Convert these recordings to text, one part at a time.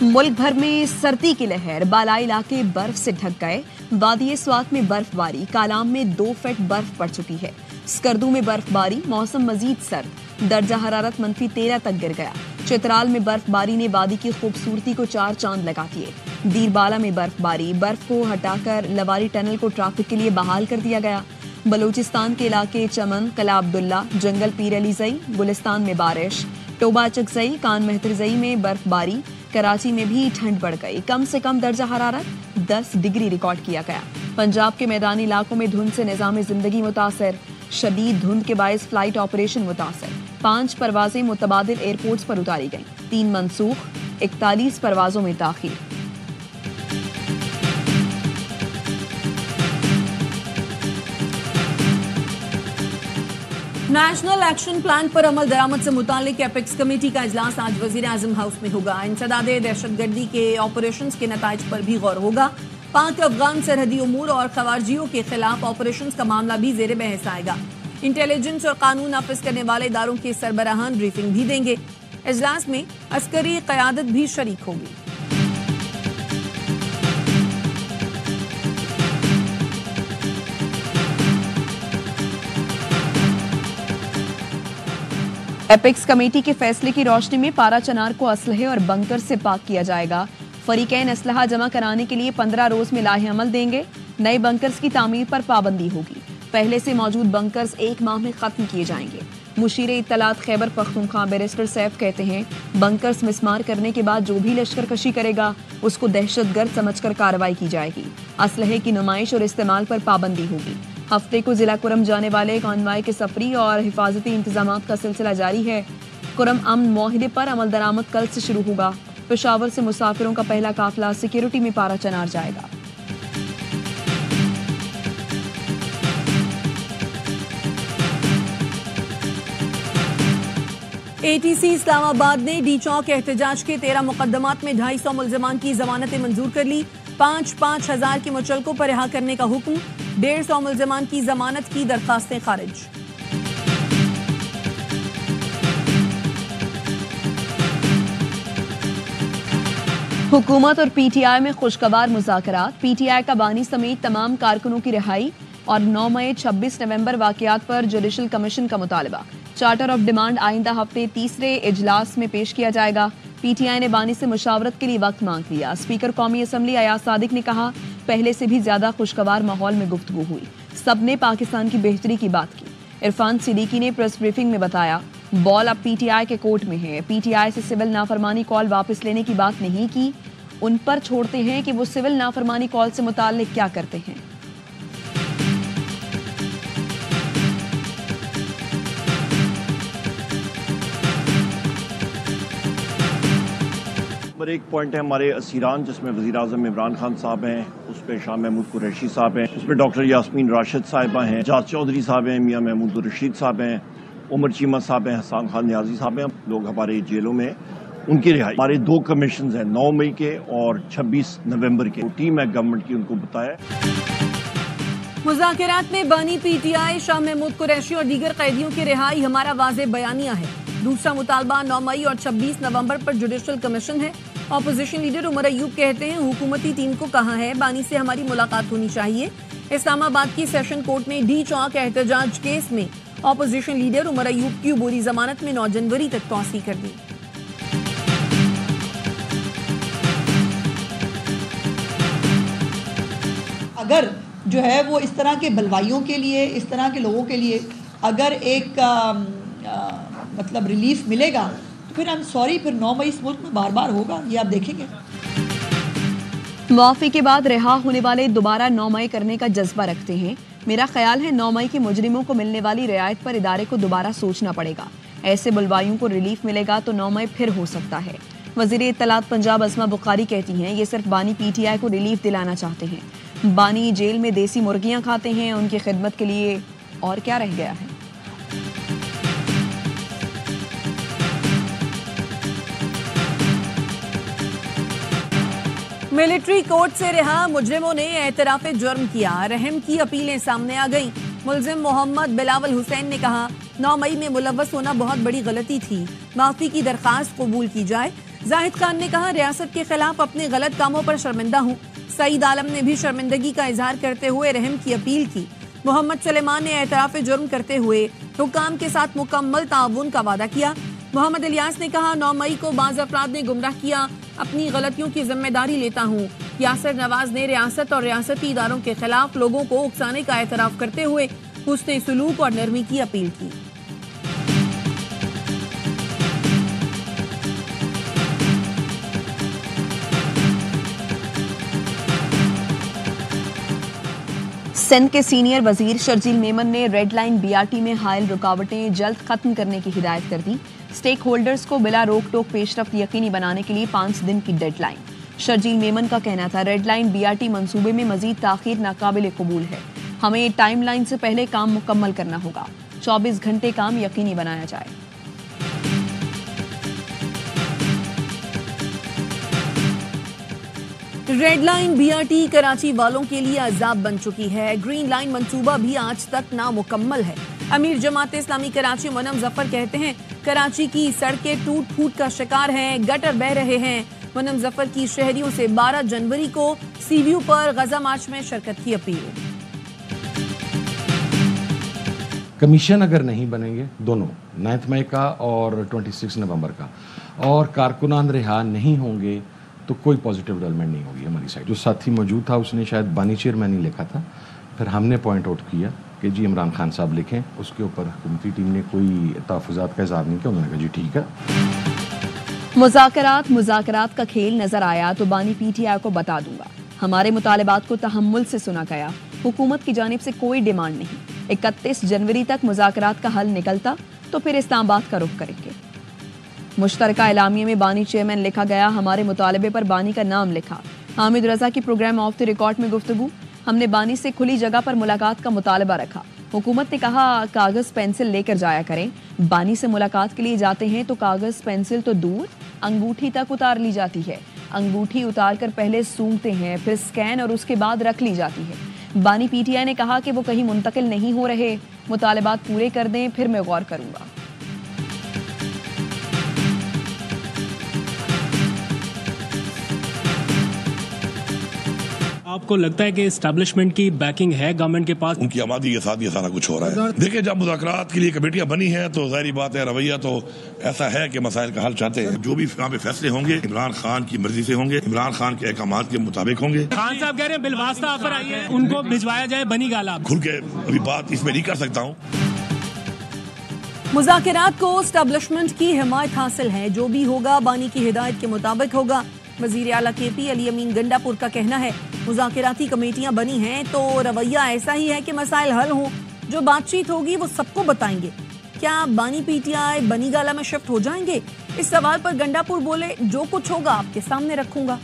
मुल्क भर में सर्दी की लहर, बालाई इलाके बर्फ से ढक गए। वादी स्वात में बर्फबारी, कालाम में 2 फीट बर्फ पड़ चुकी है। स्कर्दू में बर्फबारी, मौसम मजीद सर्द, दर्जा हरारत -13 तक गिर गया। चित्राल में बर्फबारी ने वादी की खूबसूरती को 4 चांद लगा दिए। दीरबाला में बर्फबारी, बर्फ को हटाकर लवारी टनल को ट्रैफिक के लिए बहाल कर दिया गया। बलूचिस्तान के इलाके चमन, कला अब्दुल्ला, जंगल पीर अली जई, गुलिस्तान में बारिश, टोबा चकजई, कान मेहतरजई में बर्फबारी। कराची में भी ठंड बढ़ गई, कम से कम दर्जा हरारत 10 डिग्री रिकॉर्ड किया गया। पंजाब के मैदानी इलाकों में धुंध से निजाम जिंदगी मुतासर, शदीद धुंध के बायस फ्लाइट ऑपरेशन मुतासर। 5 परवाजें मुतबादिल एयरपोर्ट्स पर उतारी गईं, 3 मनसूख, 41 परवाजों में ताखीर। नेशनल एक्शन प्लान पर अमल दरामद से मुतालिक एपेक्स कमेटी का इजलास आज वजीर आजम हाउस में होगा। इंसदादे दहशतगर्दी के ऑपरेशंस के नताइज पर भी गौर होगा। पाक अफगान सरहदी उमूर और खवारजियों के खिलाफ ऑपरेशंस का मामला भी जेर बहस आएगा। इंटेलिजेंस और कानून नाफिज करने वाले इदारों के सरबराहान ब्रीफिंग भी देंगे। इजलास में अस्करी क़यादत भी शरीक होगी। एपेक्स कमेटी के फैसले की रोशनी में पारा चनार को असलहे और बंकर से पाक किया जाएगा। फरीकैन असलहा जमा कराने के लिए 15 रोज में लाहे अमल देंगे। नए बंकर्स की तामीर पर पाबंदी होगी। पहले से मौजूद बंकर्स 1 माह में खत्म किए जाएंगे। मुशीर इत्तलात खैबर पख्तूनख्वा बैरिस्टर सैफ कहते हैं, बंकर्स मिसमार करने के बाद जो भी लश्कर कशी करेगा उसको दहशतगर्द समझकर कार्रवाई की जाएगी। असलहे की नुमाइश और इस्तेमाल पर पाबंदी होगी। हफ्ते को जिला कुरम जाने वाले कॉन्वाय के सफरी और हिफाजती इंतजाम का सिलसिला जारी है। कुरम अमन मुआहिदे पर अमल दरामद कल से शुरू होगा। पेशावर से मुसाफिरों का पहला काफिला सिक्योरिटी में पारा चनार जाएगा। ATC इस्लामाबाद ने डी चौक एहतजाज के 13 मुकदमात में 250 मुल्जिमान की जमानतें मंजूर कर ली। 5-5 हजार के मुचलकों पर रिहा करने का हुक्म। 150 मुल्जिमान की जमानत की दरखास्तें खारिज। हुकूमत और PTI में खुशगवार मुज़ाकरात। PTI का बानी समेत तमाम कारकुनों की रिहाई और 9 मई 26 नवंबर वाकयात पर जुडिशल कमीशन का मुतालबा। चार्टर ऑफ डिमांड आइंदा हफ्ते 3रे इजलास में पेश किया जाएगा। PTI ने बानी से मुशावरत के लिए वक्त मांग लिया। स्पीकर कौमी असम्बली अयाज सादिक ने कहा, पहले से भी ज्यादा खुशगवार माहौल में गुफ्तगू हुई, सबने पाकिस्तान की बेहतरी की बात की। इरफान सिद्दीकी ने प्रेस ब्रीफिंग में बताया, बॉल अब PTI के कोर्ट में है। PTI से सिविल नाफरमानी कॉल वापस लेने की बात नहीं की, उन पर छोड़ते हैं कि वो सिविल नाफरमानी कॉल से मुताल्लिक क्या करते हैं। नंबर 1 पॉइंट है हमारे असीरान, जिसमें वज़ीर आज़म इमरान खान साहब हैं, उस पर शाह महमूद कुरैशी साहब हैं, उस पर डॉक्टर यास्मीन राशिद साहिबा हैं, जाज चौधरी साहब हैं, मियाँ महमूद रशीद साहब हैं, उमर चीमा साहब हैं, हसन खान न्याजी साहब हैं। लोग हमारे जेलों में, उनकी रिहाई। हमारे 2 कमीशन हैं, 9 मई के और 26 नवंबर के। टीम है गवर्नमेंट की, उनको बताया। मुज़ाकरात में बानी PTI शाह महमूद कुरैशी और दीगर कैदियों की रिहाई हमारा वाज़ेह बयानिया है। दूसरा मुतालबा 9 मई और 26 नवंबर पर जुडिशल कमीशन है। ऑपोजिशन लीडर उमर अयूब कहते हैं, हुकूमती टीम को कहा है बानी से हमारी मुलाकात होनी चाहिए। इस्लामाबाद की सेशन कोर्ट ने डी चौक एहतजाज केस में ऑपोजिशन लीडर उमर अयूब की अबूरी जमानत में 9 जनवरी तक तौसीह कर दी। अगर जो है वो इस तरह के बलवाइयों के लिए, इस तरह के लोगों के लिए अगर एक मतलब रिलीफ मिलेगा तो फिर आई एम सॉरी, फिर 9 मई इस मुल्क में बार बार होगा, ये आप देखेंगे। मुआफ़ी के बाद रिहा होने वाले दोबारा 9 मई करने का जज्बा रखते हैं। मेरा ख्याल है 9 मई के मुजरिमों को मिलने वाली रियायत पर इदारे को दोबारा सोचना पड़ेगा। ऐसे बुलवाइयों को रिलीफ मिलेगा तो 9 मई फिर हो सकता है। वज़ीर इत्तलात पंजाब असमा बुखारी कहती हैं, ये सिर्फ बानी PTI को रिलीफ दिलाना चाहते हैं। बानी जेल में देसी मुर्गियां खाते हैं, उनकी खिदमत के लिए और क्या रह गया है। मिलिट्री कोर्ट से रिहा मुजरिमों ने एतराफ़े जुर्म किया। रहम की अपीलें सामने आ गईं। मुलजिम मोहम्मद बिलावल हुसैन ने कहा, 9 मई में मुलव्वस होना बहुत बड़ी गलती थी, माफ़ी की दरखास्त कबूल की जाए। जाहिद खान ने कहा, रियासत के खिलाफ अपने गलत कामों पर शर्मिंदा हूँ। सईद आलम ने भी शर्मिंदगी का इजहार करते हुए रहम की अपील की। मोहम्मद सुलेमान ने एतराफ़ जुर्म करते हुए हुकाम के साथ मुकम्मल ताउन का वादा किया। मोहम्मद इलियास ने कहा, 9 मई को बाज़ अफराद ने गुमराह किया, अपनी गलतियों की जिम्मेदारी लेता हूँ। यासिर नवाज ने रियासत और रियासती इदारों के खिलाफ लोगों को उकसाने का एतराफ़ करते हुए हुस्न सलूक और नरमी की अपील की। सिंध के सीनियर वजीर शर्जील मेमन ने रेड लाइन बीआरटी में हायल रुकावटें जल्द खत्म करने की हिदायत कर दी। स्टेक होल्डर्स को बिला रोक टोक पेशरफ्त यकीनी बनाने के लिए 5 दिन की डेडलाइन। शर्जील मेमन का कहना था, रेड लाइन बीआरटी मंसूबे में मजीद ताखीर नाकाबिल कबूल है। हमें टाइमलाइन से पहले काम मुकम्मल करना होगा। 24 घंटे काम यकीनी बनाया जाए। रेड लाइन बीआरटी कराची वालों के लिए अजाब बन चुकी है। ग्रीन लाइन मंसूबा भी आज तक नामुकम्मल है। अमीर जमात इस्लामी कराची मुनम जफर कहते हैं, कराची की सड़कें टूट फूट का शिकार हैं, गटर बह रहे हैं। मुनम जफर की शहरियों से 12 जनवरी को सीव्यू पर गजा मार्च में शिरकत की अपील। कमीशन अगर नहीं बनेंगे, दोनों 9 मई का और 26 नवंबर का, और कारकुनान रिहा नहीं होंगे तो कोई पॉजिटिव डेवलपमेंट नहीं होगी हमारी साइड। जो साथी मौजूद था उसने शायद बानी चेयरमैन ही लिखा था, फिर हमने पॉइंट आउट किया कि जी इमरान खान साहब लिखें। उसके ऊपर हुकूमती टीम ने कोई तहफ़्फ़ुज़ात का इज़हार नहीं किया। उन्होंने कहा जी ठीक है। मुज़ाकरात का खेल नजर आया तो बानी पीटीआई को बता दूंगा। हमारे मुतालबात को तहम्मुल से सुना गया। हुकूमत की जानिब से कोई डिमांड नहीं। 31 जनवरी तक मुज़ाकरात का हल निकलता तो फिर इस्लामाबाद का रुख करेंगे। मुश्तरका एलामिया में बानी चेयरमैन लिखा गया। हमारे मुतालबे पर बानी का नाम लिखा। हामिद रजा की प्रोग्राम ऑफ द रिकॉर्ड में गुफ्तगू। हमने बानी से खुली जगह पर मुलाकात का मुतालबा रखा। हुकूमत ने कहा, कागज पेंसिल लेकर जाया करें। बानी से मुलाकात के लिए जाते हैं तो कागज पेंसिल तो दूर, अंगूठी तक उतार ली जाती है। अंगूठी उतार कर पहले सूंघते हैं, फिर स्कैन और उसके बाद रख ली जाती है। बानी पीटीआई ने कहा कि वो कहीं मुंतकिल नहीं हो रहे। मुतालबात पूरे कर दें, फिर मैं गौर करूंगा। आपको लगता है कि एस्टैब्लिशमेंट की बैकिंग है गवर्नमेंट के पास? उनकी आबादी के साथ ये सारा कुछ हो रहा है। देखिए, जब मुज़ाकरात के लिए कमेटियां बनी हैं तो जाहिर बात है रवैया तो ऐसा है कि मसाइल का हल चाहते हैं। जो भी यहाँ पे फैसले होंगे इमरान खान की मर्जी से होंगे, इमरान खान के अहकामात के मुताबिक होंगे। खान साहब कह रहे हैं बिलवास्ता ऑफर आई है, उनको भिजवाया जाए बनी गाला। खुल के अभी बात इसमें नहीं कर सकता हूँ। मुज़ाकरात को एस्टैब्लिशमेंट की हिमायत हासिल है। जो भी होगा बानी की हिदायत के मुताबिक होगा। वजीर आला केपी अली अमीन गंडापुर का कहना है, मुज़ाकराती कमेटियां बनी हैं तो रवैया ऐसा ही है कि मसाइल हल हों। जो बातचीत होगी वो सबको बताएंगे। क्या बानी पीटीआई बनी गाला में शिफ्ट हो जाएंगे? इस सवाल पर गंडापुर बोले, जो कुछ होगा आपके सामने रखूंगा।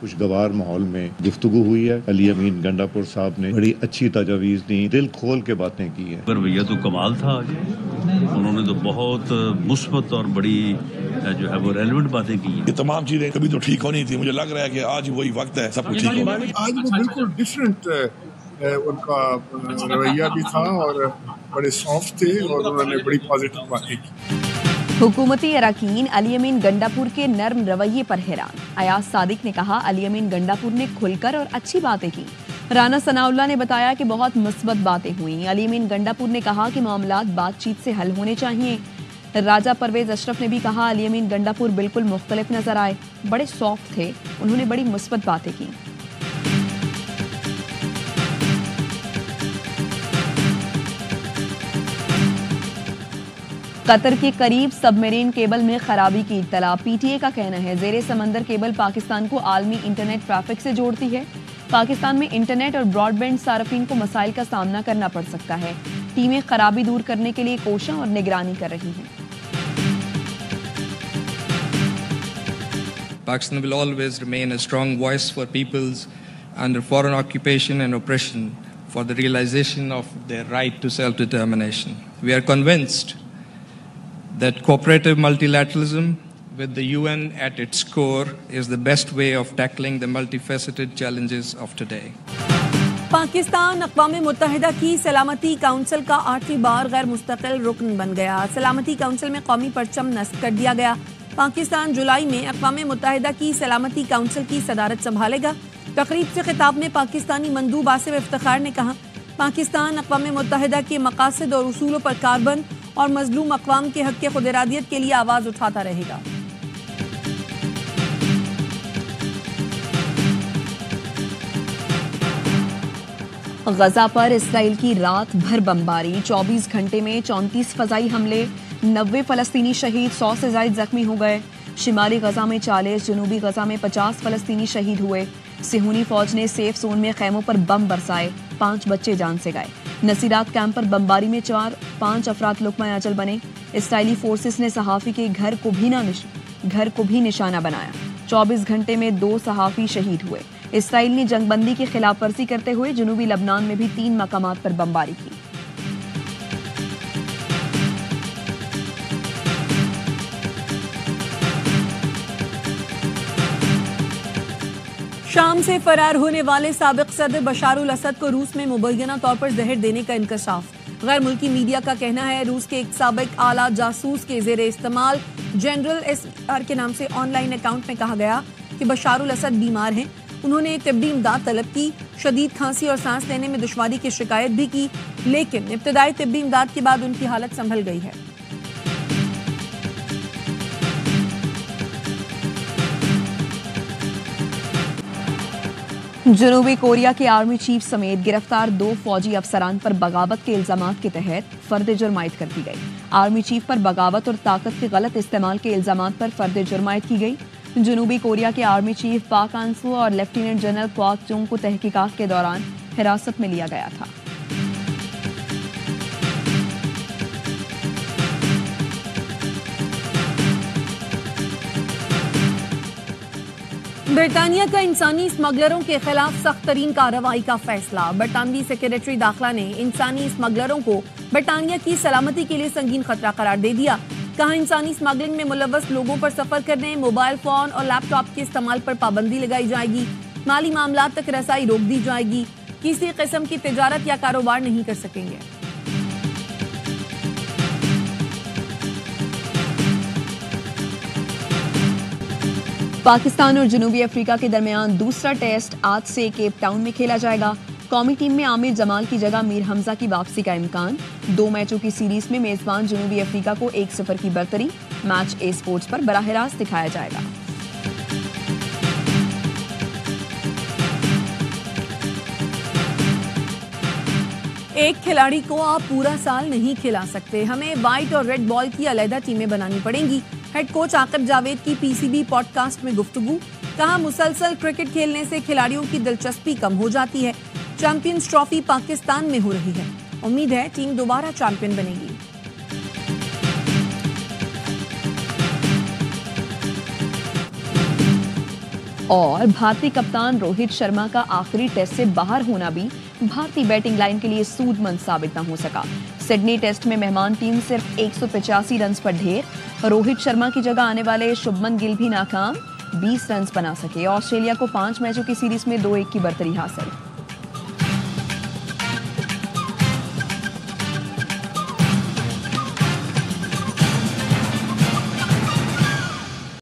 खुशगवार माहौल में गुफ्तगू हुई है। अली अमीन गंडापुर साहब ने बड़ी अच्छी तजावीज़ दी, दिल खोल के बातें की है। रवैया तो कमाल था आज, उन्होंने तो बहुत मुस्बत और बड़ी जो है वो रेलेवेंट बातें की हैं। ये तमाम चीजें कभी तो ठीक होनी थी। मुझे लग रहा है कि आज वही वक्त है, सब कुछ ठीक होगा। आज वो बिल्कुल डिफरेंट उनका रवैया भी था और बड़े सॉफ्ट थे और उन्होंने बड़ी पॉजिटिव बातें की। हुकूमती अरकान अली अमीन गंडापुर के नर्म रवैये पर हैरान। अयाज सादिक ने कहा, अली अमीन गंडापुर ने खुलकर और अच्छी बातें की। राना सनाउल्लाह ने बताया कि बहुत मुस्बत बातें हुई। अली अमीन गंडापुर ने कहा कि मामलात बातचीत से हल होने चाहिए। राजा परवेज अशरफ ने भी कहा, अली अमीन गंडापुर बिल्कुल मुख्तलिफ नजर आए, बड़े सॉफ्ट थे, उन्होंने बड़ी मुस्बत बातें की। कतर के करीब सबमरीन केबल में खराबी की इत्तला। पीटीए का कहना है, ज़ेरे समंदर केबल पाकिस्तान को आलमी इंटरनेट ट्रैफिक से जोड़ती है। पाकिस्तान में इंटरनेट और ब्रॉडबैंड सार्फिन को मसाइल का सामना करना पड़ सकता है। टीमें खराबी दूर करने के लिए कोशिश और निगरानी कर रही हैं। Pakistan will always remain a strong voice for peoples under foreign occupation and oppression for the realization of their right to self-determination. We are convinced that cooperative multilateralism with the UN at its core is the best way of tackling the multifaceted challenges of today. Pakistan अक़वाम मुत्तहिदा की सलामती council का 8वीं बार गैर मुस्तकिल रुकन बन गया। सलामती काउंसिल में कौमी परचम नस्ब कर दिया गया। पाकिस्तान जुलाई में अक़वाम मुत्तहिदा की सलामती काउंसिल की सदारत संभालेगा। तकरीब से खिताब में पाकिस्तानी मंदूब आसिफ इफ्तिखार ने कहा, पाकिस्तान अक़वाम मुत्तहिदा के मकासद और उसूलों पर कारबंद और मजलूम अक़वाम के हक़ खुदइरादियत के लिए आवाज़ उठाता रहेगा। गजा पर इसराइल की रात भर बमबारी, 24 घंटे में 34 फजाई हमले, 90 फलस्तीनी शहीद, 100 से ज्यादा जख्मी हो गए। शिमाली गजा में 40, जनूबी गजा में 50 फलस्तीनी शहीद हुए। सिहूनी फौज ने सेफ जोन में खैमों पर बम बरसाए, 5 बच्चे जान से गए। नसीरात कैंप पर बमबारी में 5 अफराद लुक़मा अजल बने। इसराइली फोर्सेस ने सहाफ़ी के घर को भी निशाना बनाया। 24 घंटे में 2 सहाफ़ी शहीद हुए। इसराइल ने जंगबंदी की खिलाफ वर्जी करते हुए जनूबी लबनान में भी 3 मकामात पर बमबारी की। शाम से फरार होने वाले साबिक सदर बशार उल असद को रूस में मुबैना तौर पर जहर देने का इंकशाफ। गैर मुल्की मीडिया का कहना है, रूस के एक साबिक आला जासूस के जेर इस्तेमाल जनरल SVR के नाम से ऑनलाइन अकाउंट में कहा गया कि बशार उल असद बीमार हैं। उन्होंने तिब्बी इमदाद तलब की, शदीद खांसी और सांस लेने में दुश्वारी की शिकायत भी की, लेकिन इब्तदाई तिब्बी इमदाद के बाद उनकी हालत संभल गई है। जनूबी कोरिया के आर्मी चीफ समेत गिरफ्तार 2 फौजी अफसरान पर बगावत के इल्जामात के तहत फर्द जुर्म आयद कर दी गई। आर्मी चीफ पर बगावत और ताकत के गलत इस्तेमाल के इल्जामात पर फर्द जुर्म आयद की गई। जनूबी कोरिया के आर्मी चीफ पाक आंसू और लेफ्टिनेंट जनरल क्वाक चुंग को तहकीकात के दौरान हिरासत में लिया गया था। बरतानिया का इंसानी स्मगलरों के खिलाफ सख्त तरीन कार्रवाई का फैसला। बरतानवी सेक्रेटरी दाखिला ने इंसानी स्मगलरों को बरतानिया की सलामती के लिए संगीन खतरा करार दे दिया। कहा, इंसानी स्मगलिंग में मुलव्वस लोगों पर सफर करने, मोबाइल फोन और लैपटॉप के इस्तेमाल पर पाबंदी लगाई जाएगी। माली मामलात तक रसाई रोक दी जाएगी। किसी किस्म की तिजारत या कारोबार नहीं कर सकेंगे। पाकिस्तान और जनूबी अफ्रीका के दरमियान दूसरा टेस्ट आज से केप टाउन में खेला जाएगा। कौमी टीम में आमिर जमाल की जगह मीर हमजा की वापसी का इम्कान। 2 मैचों की सीरीज में मेजबान जनूबी अफ्रीका को 1-0 की बरतरी। मैच ए स्पोर्ट्स पर बराह रास्त दिखाया जाएगा। एक खिलाड़ी को आप पूरा साल नहीं खिला सकते, हमें व्हाइट और रेड बॉल की अलग टीमें बनानी पड़ेंगी। हेड कोच आकिब जावेद की PCB पॉडकास्ट में गुफ्तगू। कहा, मुसलसल क्रिकेट खेलने से खिलाड़ियों की दिलचस्पी कम हो जाती है। चैंपियंस ट्रॉफी पाकिस्तान में हो रही है, उम्मीद है टीम दोबारा चैंपियन बनेगी। और भारतीय कप्तान रोहित शर्मा का आखिरी टेस्ट से बाहर होना भी भारतीय बैटिंग लाइन के लिए सूदमंद साबित न हो सका। सिडनी टेस्ट में मेहमान टीम सिर्फ 185 रन पर ढेर। रोहित शर्मा की जगह आने वाले शुभमन गिल भी नाकाम, 20 रन बना सके। ऑस्ट्रेलिया को 5 मैचों की सीरीज में 2-1 की बरतरी हासिल।